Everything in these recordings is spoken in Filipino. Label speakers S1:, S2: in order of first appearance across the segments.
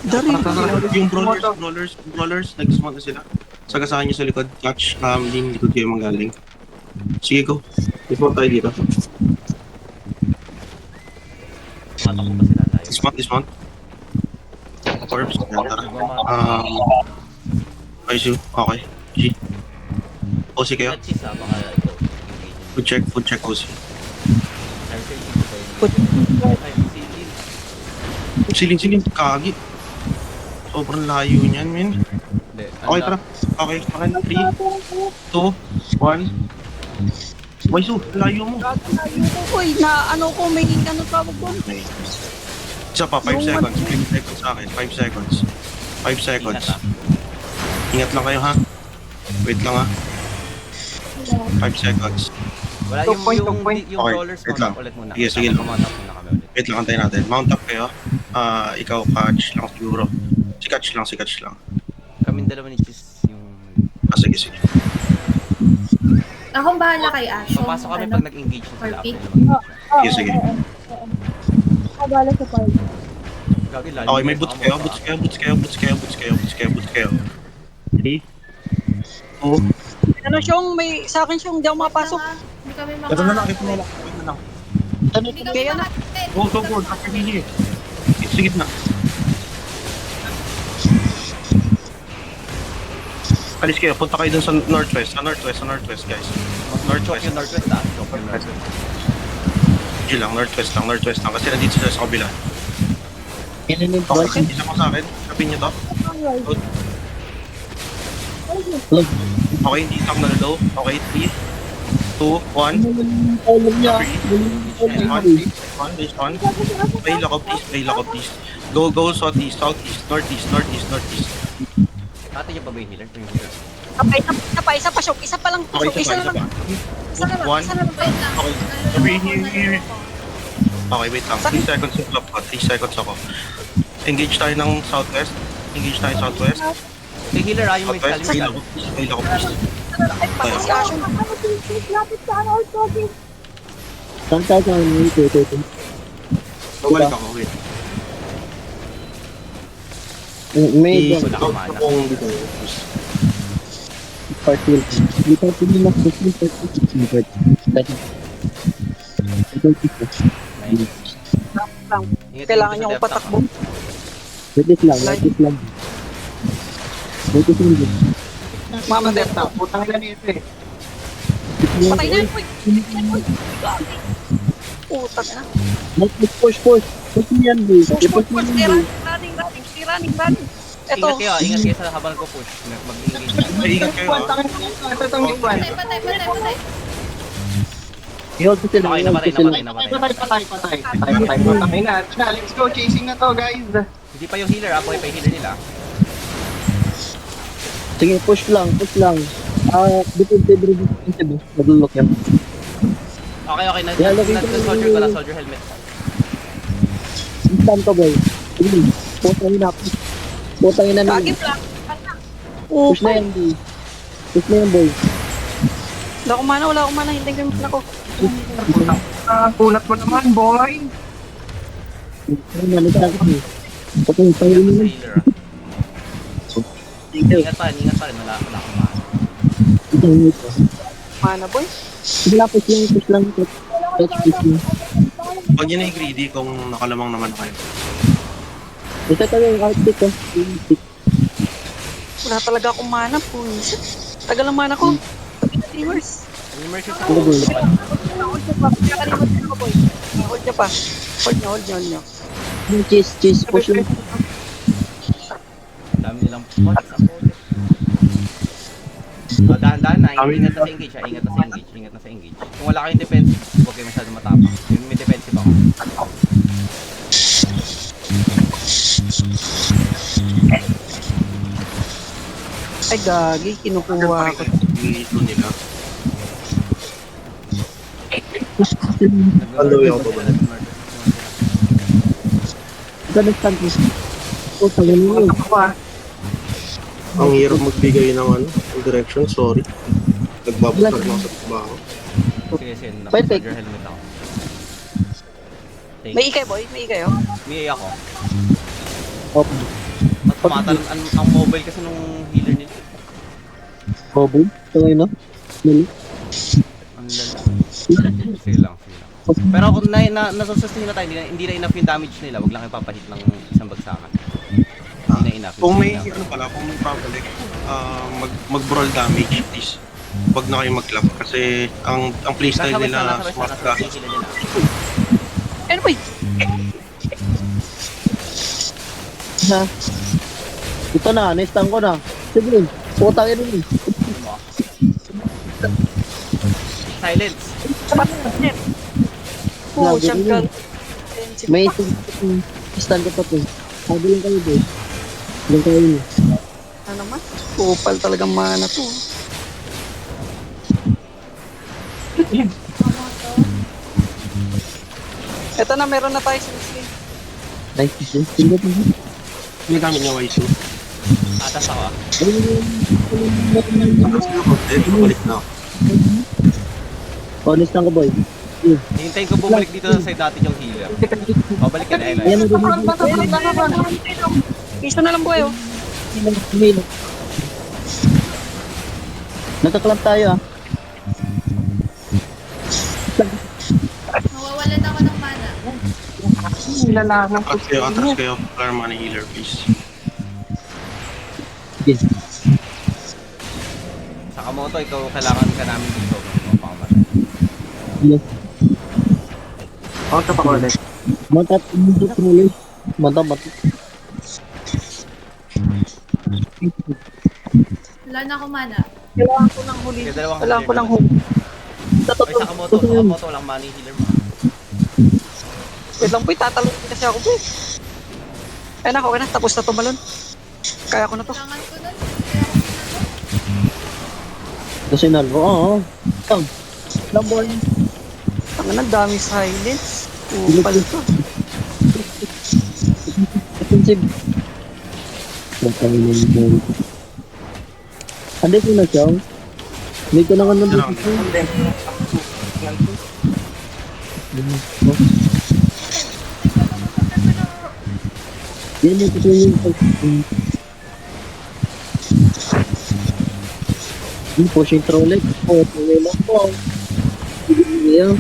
S1: Dari.
S2: Yung brawlers, nag-spawn na sila. Sagasaan nyo sa likod, catch, din likod kayo manggaling. Sige, go. Dismount tayo dito.
S3: Tumatakbo pa sila, layo.
S2: Dismount. Orbs, tara. ISU, okay. G. OC kayo.
S3: At cheese baka ikaw.
S2: Food check OC. Silin, kagi. Sobrang layo niyan, men.
S3: Hindi.
S2: Okay, tara. Okay, 3, 2, 1. Waisu, layo mo.
S1: Uy, na ano ko, may ano tawag ko.
S2: Isa pa, 5 seconds. 5 seconds sa akin. 5 seconds. 5 seconds. Ingat lang kayo, ha? Wait lang, ha? 5 seconds.
S3: Wala
S4: Two point.
S3: yung
S2: Okay,
S3: rollers
S2: wait
S3: mount
S2: lang.
S3: up ulit muna.
S2: Sige, sige lang.
S3: Mount up muna kami ulit.
S2: Wait lang, antayin natin. Mount up kayo. Ikaw, catch lang siguro. Si catch lang.
S3: Kaming dalawa ni cheese yung...
S2: Sige.
S5: Akong bahala kay Ash.
S3: Papasok kami pag nag-engage na sila.
S5: Perfect.
S3: After
S2: Sige.
S6: Kabala sa party.
S3: Gagi, lalim
S2: Okay, may
S3: yun.
S2: boots kayo. 3, 2,
S1: Ano siyong, may, sa akin siyong, di ako makapasok.
S5: Hindi kami
S2: ito na lang,
S5: makakapit.
S2: ito na lang. Wait na lang.
S5: Hindi kami
S1: Kaya na.
S5: makakapit.
S2: Go, drop your hili. Sige na. Alis kayo, punta kayo dun sa northwest, guys.
S3: Choke yung northwest Choke yung northwest.
S2: G lang, northwest lang, kasi nandito sila sa kabila. Okay, isa ko sa akin, sabihin nyo to. Okay, hindi itak na low. Okay, 3, 2, 1. 1. Bail ako, please. Go, southeast, northeast.
S3: Ate niya pa ba yung healer?
S1: Isa pa siyong, isa pa lang po
S2: Okay,
S1: siyong,
S2: isa pa.
S5: Isa na lang,
S2: One.
S5: isa na lang. Wait lang.
S2: Okay. Here. Okay, wait lang. 3 seconds yung clock ko. 3 seconds ako. Engage tayo ng southwest.
S3: Yung healer yung may
S2: Southwest, bail ako, please.
S1: Pati si Ash.
S6: Lapit sa ano, Ortogin.
S2: Balik ako, wait.
S7: May
S3: wala akong mana.
S2: Dito.
S7: party. Dito ko din na sa
S1: Kailangan niya akong patakbo.
S7: Wait lang.
S1: Mama, Derta.
S4: Putang ina nito eh.
S1: Patay na yun, uy. Putak na.
S7: Push. Push mo yan, boy.
S1: Push. Running. Eto.
S3: Ingat kayo sa habang ko push. Mag-engage.
S2: Ingat kayo,
S4: Putang ina nito. Ito itong iwan.
S5: Patay.
S7: I-hold ko sila.
S3: Okay, namatay.
S4: Patay. Putang ina. Let's go. Chasing na to, guys.
S3: Hindi pa yung healer, boy pa yung healer nila.
S7: Sige, push lang. Defensive. Nag-lock yan.
S3: Okay.
S7: Yeah, lagay ko
S3: Soldier ko
S7: yung-
S3: lang, soldier helmet.
S7: Instant ko, boy. Sige, putangin na.
S1: Kagip lang.
S7: Push na yan, boy.
S1: Wala akong mana. Hintayin ko yung mana ko.
S4: Kulat mo naman, boy.
S7: Nalitan ko. Putangin
S3: Sa
S7: mo na.
S3: healer Ingat pa rin. Wala akong mana.
S1: Mana, boy.
S7: Sige lang, push lang. Touch.
S2: Huwag nyo na i-greedy kung nakalamang naman kayo.
S7: Ito tayo yung outfit ko.
S1: Wala talaga akong mana, boys. Tagal ang mana ko. Dreamers.
S3: Immersive sa
S7: Ano, boy?
S1: Hold niya pa. Hold niyo.
S7: Cheese, push lang.
S3: dami nilang pots. Dahan-dahan na. Ingat na sa engage. Kung wala kayong defensive, huwag kayo masyado matapang. Yung may defensive ako.
S1: Ay, gagi. Kinukuha ko.
S2: Ito nila.
S7: Stand. Putangin mo.
S2: Ang hirap magbigay ng direction, sorry. Nagbabasag lang sa trabaho.
S3: Sige.
S7: Perfect.
S3: Soldier helmet ako.
S1: May ikay, boy. May ikay, oh.
S3: May ako.
S7: Okay.
S3: At tumatalon ang mobile kasi nung healer nila.
S7: Bobo. Ito ngayon, no? Nili.
S3: Ang lala. Sige lang. Pero kung nasusustain na tayo, hindi na enough yung damage nila, wag lang kayo papahit ng isang bagsakan. Hindi na enough.
S2: Kung may,
S3: Hindi na enough.
S2: kung may pabalik, mag-brawl damage, please. Wag na kayo mag-club kasi ang playstyle
S3: Nasa
S2: nila
S3: west
S2: smart
S3: na,
S2: gas.
S3: healer nila.
S1: Anyway,
S7: Ha? Ito na, na-stun ko na. Sige, putang ina mo.
S3: Silence.
S1: pusyang ka.
S7: May stun ko pa to. Sabi lang kayo, boy. Lang kayo.
S1: Ano naman? Kupal talagang mana to. Eto na, meron na tayo sa Muslim.
S7: Nice. Tingnan mo.
S2: Hindi gamit niya Waisu.
S3: Atas ako ah.
S2: Tapos balik na ako.
S7: Honest lang ko, boy.
S3: Hintayin ko bumalik dito sa side natin yung healer. Pabalik ka na, Elo.
S7: Ayan,
S1: Piso na lang boy, oh.
S7: Nagkaklamp tayo, ah.
S5: Mawawalan ako ng mana.
S2: Atras kayo, Flare Money Healer, please.
S7: Sige.
S3: Sakamoto, ikaw kailangan ka namin dito. Mapakamatay.
S7: Yes.
S4: Auto pa ulit.
S7: Mantat, hindi ko tuloy. Mantat.
S5: Wala na ako mana.
S1: Kailangan ko ng huli.
S3: Kaya dalawang
S1: Kailangan ko
S3: healer
S1: ng
S3: na.
S1: huli.
S3: Ay, Sakamoto, walang money healer mo.
S1: Wait lang po, tatalon kasi ako po. Ayun na, okay na. Tapos na tumalon. Kaya ko na to.
S5: Kailangan ko nun. Kaya ako ginagawa.
S7: Kasi nalo, oo. Lang. Lang, boy.
S1: Ang na, dami silence. Kupal to.
S7: Offensive. Matay na yung boy. Ande ko na siya. May ko na nga nandito. Yan yung kukunin ko. Hindi po siya yung trolley. Oo, trolley lang po. Yan.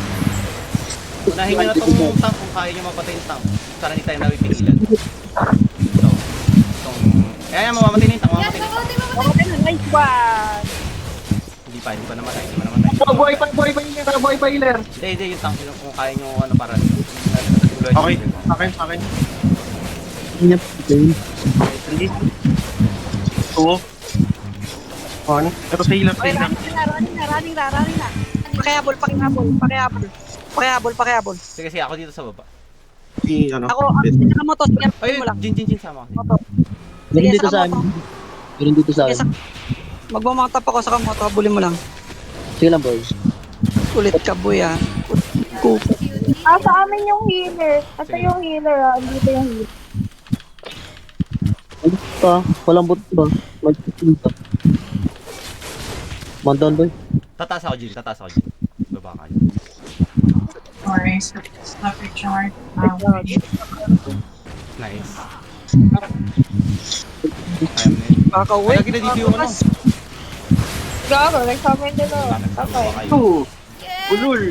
S3: Unahin nyo na itong tank kung kaya nyo mapatay yung tank. Sana hindi tayo nawipigilan. Ayan, mamamatay na yung tank,
S5: Yan,
S3: mamamatay na yung tank.
S5: mabuti.
S1: Okay na, nice one.
S3: Hindi pa namatay, hindi pa namatay.
S4: Boy pa healer.
S3: Hindi, yung tank yun kung kaya nyo ano para.
S2: Okay, sa akin.
S7: Yan po.
S2: Oo. Ano? Pero sa healer,
S1: Okay, running na. Pakihabol.
S3: Sige, ako dito sa baba.
S2: Si, ano?
S1: Ako, ang motos, yan
S3: Ay,
S1: mo lang.
S3: Jin, sama ako.
S1: Moto.
S7: Meron
S1: Sige,
S7: dito sa
S1: saka
S7: amin. Meron dito sa
S1: Sige,
S7: amin.
S1: magmamatap ako sa kamoto, habulin mo lang.
S7: Sige lang, boy.
S1: Kulit ka, boy, ah. Kupal.
S6: Sa amin yung healer. Ito yung healer, ah. Dito yung healer.
S7: Ano pa? Walang bot ba? Magpipinta. Mandan, boy.
S3: Tataas ako, Jin. Baba kayo. Nice. Ayun na yun.
S1: Kakauwi.
S3: Lagi na dito yung ano.
S6: Gago, nagsabi nila.
S3: Wala na,
S6: Okay.
S3: baba kayo.
S5: Yeah!
S4: Ulul.